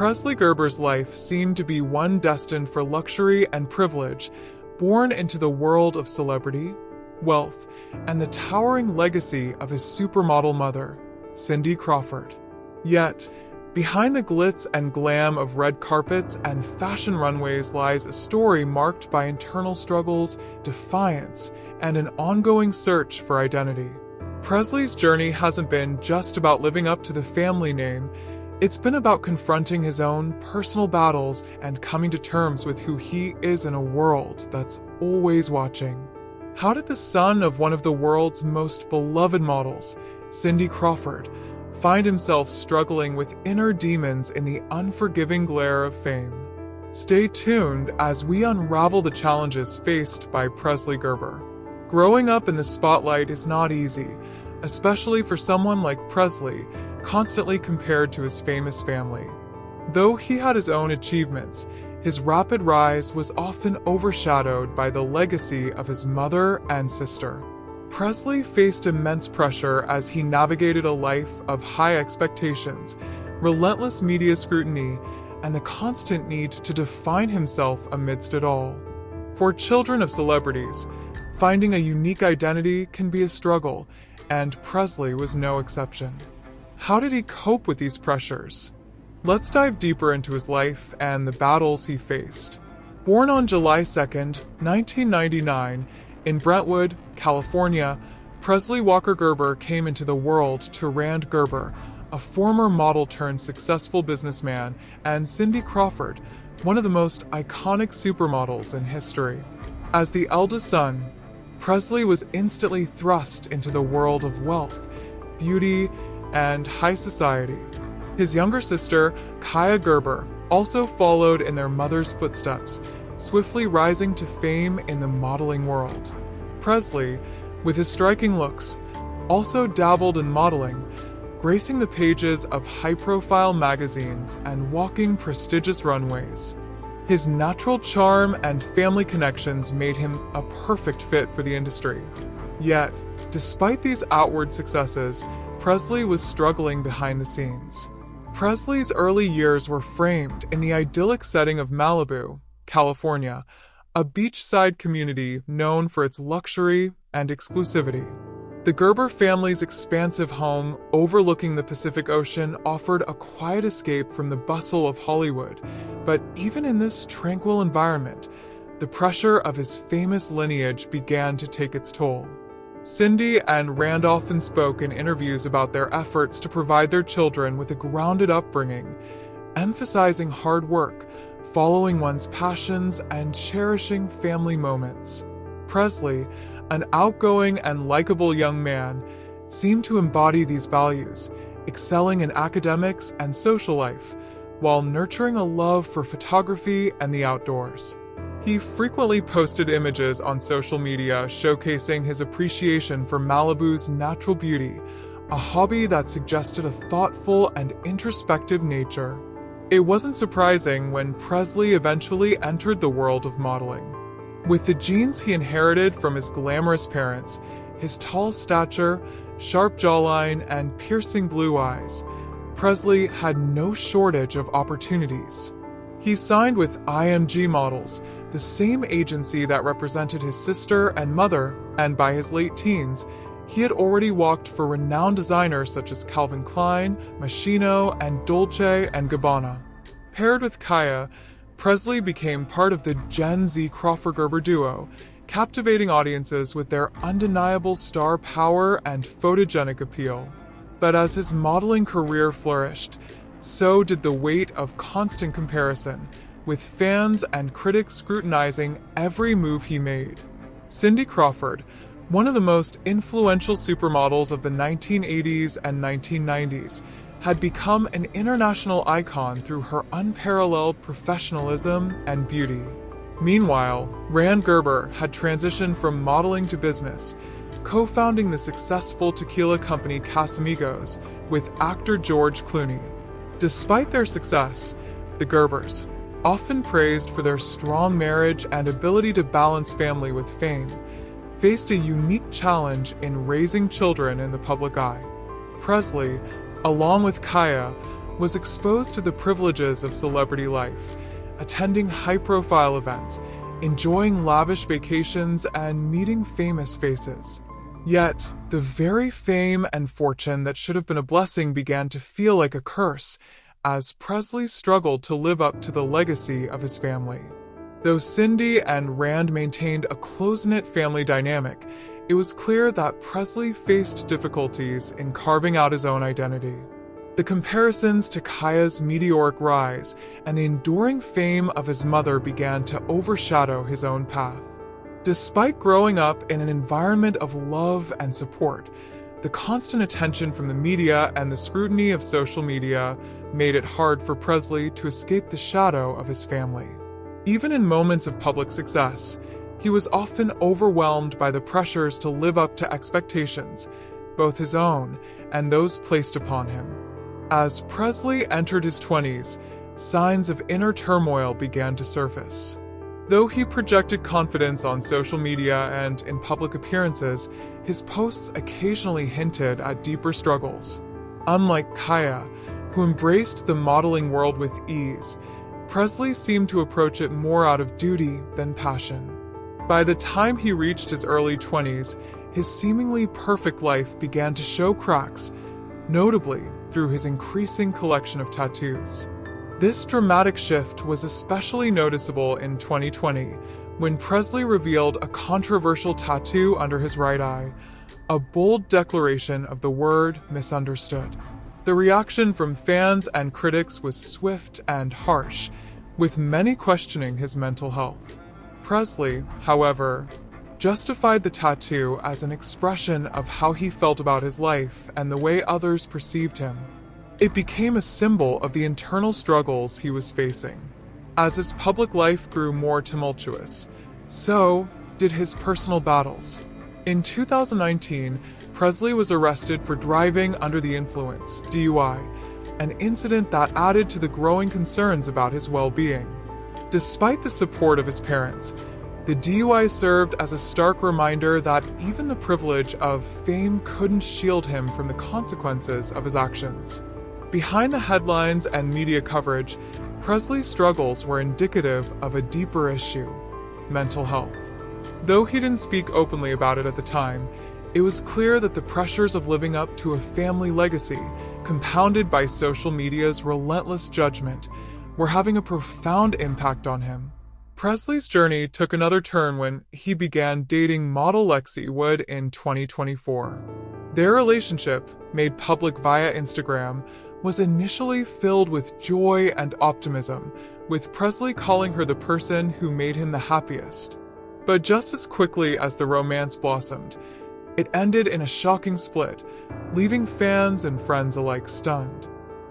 Presley Gerber's life seemed to be one destined for luxury and privilege, born into the world of celebrity, wealth, and the towering legacy of his supermodel mother, Cindy Crawford. Yet, behind the glitz and glam of red carpets and fashion runways lies a story marked by internal struggles, defiance, and an ongoing search for identity. Presley's journey hasn't been just about living up to the family name. It's been about confronting his own personal battles and coming to terms with who he is in a world that's always watching. How did the son of one of the world's most beloved models, Cindy Crawford, find himself struggling with inner demons in the unforgiving glare of fame? Stay tuned as we unravel the challenges faced by Presley Gerber. Growing up in the spotlight is not easy, especially for someone like Presley, constantly compared to his famous family. Though he had his own achievements, his rapid rise was often overshadowed by the legacy of his mother and sister. Presley faced immense pressure as he navigated a life of high expectations, relentless media scrutiny, and the constant need to define himself amidst it all. For children of celebrities, finding a unique identity can be a struggle, and Presley was no exception. How did he cope with these pressures? Let's dive deeper into his life and the battles he faced. Born on July 2, 1999, in Brentwood, California, Presley Walker Gerber came into the world to Rand Gerber, a former model turned successful businessman, and Cindy Crawford, one of the most iconic supermodels in history. As the eldest son, Presley was instantly thrust into the world of wealth, beauty, and high society. His younger sister, Kaya Gerber, also followed in their mother's footsteps, swiftly rising to fame in the modeling world. Presley, with his striking looks, also dabbled in modeling, gracing the pages of high-profile magazines and walking prestigious runways. His natural charm and family connections made him a perfect fit for the industry. Yet, despite these outward successes, Presley was struggling behind the scenes. Presley's early years were framed in the idyllic setting of Malibu, California, a beachside community known for its luxury and exclusivity. The Gerber family's expansive home overlooking the Pacific Ocean offered a quiet escape from the bustle of Hollywood, but even in this tranquil environment, the pressure of his famous lineage began to take its toll. Cindy and Rand often spoke in interviews about their efforts to provide their children with a grounded upbringing, emphasizing hard work, following one's passions, and cherishing family moments. Presley, an outgoing and likable young man, seemed to embody these values, excelling in academics and social life, while nurturing a love for photography and the outdoors. He frequently posted images on social media showcasing his appreciation for Malibu's natural beauty, a hobby that suggested a thoughtful and introspective nature. It wasn't surprising when Presley eventually entered the world of modeling. With the genes he inherited from his glamorous parents, his tall stature, sharp jawline, and piercing blue eyes, Presley had no shortage of opportunities. He signed with IMG Models, the same agency that represented his sister and mother, and by his late teens, he had already walked for renowned designers such as Calvin Klein, Moschino, and Dolce & Gabbana. Paired with Kaya, Presley became part of the Gen Z Crawford Gerber duo, captivating audiences with their undeniable star power and photogenic appeal. But as his modeling career flourished, so did the weight of constant comparison, with fans and critics scrutinizing every move he made. Cindy Crawford, one of the most influential supermodels of the 1980s and 1990s, had become an international icon through her unparalleled professionalism and beauty. Meanwhile, Rand Gerber had transitioned from modeling to business, co-founding the successful tequila company Casamigos with actor George Clooney. Despite their success, the Gerbers, often praised for their strong marriage and ability to balance family with fame, faced a unique challenge in raising children in the public eye. Presley, along with Kaya, was exposed to the privileges of celebrity life, attending high-profile events, enjoying lavish vacations, and meeting famous faces. Yet, the very fame and fortune that should have been a blessing began to feel like a curse, as Presley struggled to live up to the legacy of his family. Though Cindy and Rand maintained a close-knit family dynamic, it was clear that Presley faced difficulties in carving out his own identity. The comparisons to Kaya's meteoric rise and the enduring fame of his mother began to overshadow his own path. Despite growing up in an environment of love and support, the constant attention from the media and the scrutiny of social media made it hard for Presley to escape the shadow of his family. Even in moments of public success, he was often overwhelmed by the pressures to live up to expectations, both his own and those placed upon him. As Presley entered his 20s, signs of inner turmoil began to surface. Though he projected confidence on social media and in public appearances, his posts occasionally hinted at deeper struggles. Unlike Kaya, who embraced the modeling world with ease, Presley seemed to approach it more out of duty than passion. By the time he reached his early 20s, his seemingly perfect life began to show cracks, notably through his increasing collection of tattoos. This dramatic shift was especially noticeable in 2020, when Presley revealed a controversial tattoo under his right eye, a bold declaration of the word misunderstood. The reaction from fans and critics was swift and harsh, with many questioning his mental health. Presley, however, justified the tattoo as an expression of how he felt about his life and the way others perceived him. It became a symbol of the internal struggles he was facing. As his public life grew more tumultuous, so did his personal battles. In 2019, Presley was arrested for driving under the influence, DUI, an incident that added to the growing concerns about his well-being. Despite the support of his parents, the DUI served as a stark reminder that even the privilege of fame couldn't shield him from the consequences of his actions. Behind the headlines and media coverage, Presley's struggles were indicative of a deeper issue: mental health. Though he didn't speak openly about it at the time, it was clear that the pressures of living up to a family legacy, compounded by social media's relentless judgment, were having a profound impact on him. Presley's journey took another turn when he began dating model Lexi Wood in 2024. Their relationship, made public via Instagram, was initially filled with joy and optimism, with Presley calling her the person who made him the happiest. But just as quickly as the romance blossomed, it ended in a shocking split, leaving fans and friends alike stunned.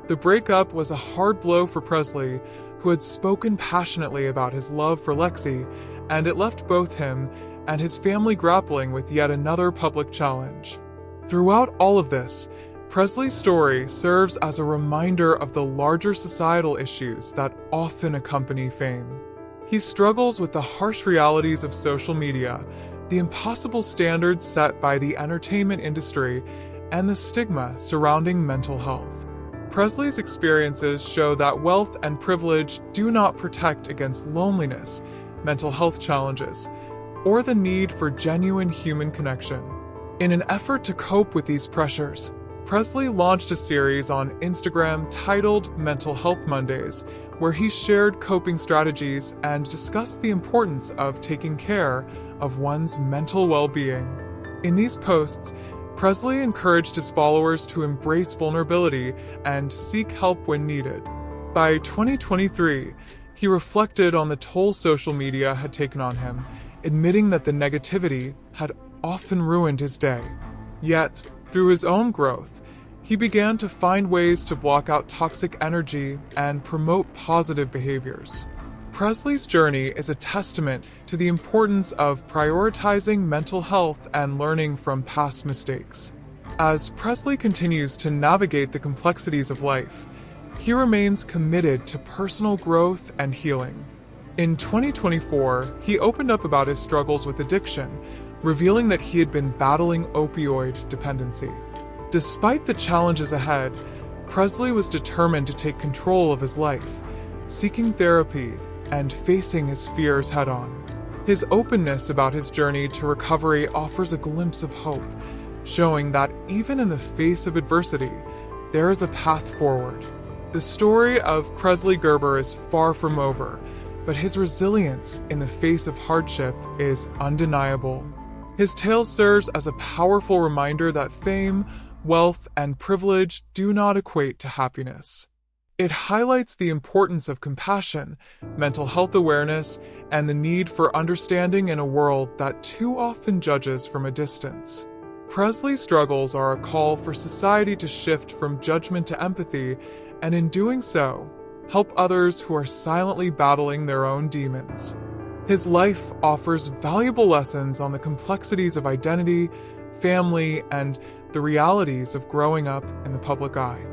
The breakup was a hard blow for Presley, who had spoken passionately about his love for Lexi, and it left both him and his family grappling with yet another public challenge. Throughout all of this, Presley's story serves as a reminder of the larger societal issues that often accompany fame. He struggles with the harsh realities of social media, the impossible standards set by the entertainment industry, and the stigma surrounding mental health. Presley's experiences show that wealth and privilege do not protect against loneliness, mental health challenges, or the need for genuine human connection. In an effort to cope with these pressures, Presley launched a series on Instagram titled Mental Health Mondays, where he shared coping strategies and discussed the importance of taking care of one's mental well-being. In these posts, Presley encouraged his followers to embrace vulnerability and seek help when needed. By 2023, he reflected on the toll social media had taken on him, admitting that the negativity had often ruined his day. Yet, through his own growth, he began to find ways to block out toxic energy and promote positive behaviors. Presley's journey is a testament to the importance of prioritizing mental health and learning from past mistakes. As Presley continues to navigate the complexities of life, he remains committed to personal growth and healing. In 2024, he opened up about his struggles with addiction, revealing that he had been battling opioid dependency. Despite the challenges ahead, Presley was determined to take control of his life, seeking therapy and facing his fears head-on. His openness about his journey to recovery offers a glimpse of hope, showing that even in the face of adversity, there is a path forward. The story of Presley Gerber is far from over, but his resilience in the face of hardship is undeniable. His tale serves as a powerful reminder that fame, wealth, and privilege do not equate to happiness. It highlights the importance of compassion, mental health awareness, and the need for understanding in a world that too often judges from a distance. Presley's struggles are a call for society to shift from judgment to empathy, and in doing so, help others who are silently battling their own demons. His life offers valuable lessons on the complexities of identity, family, and the realities of growing up in the public eye.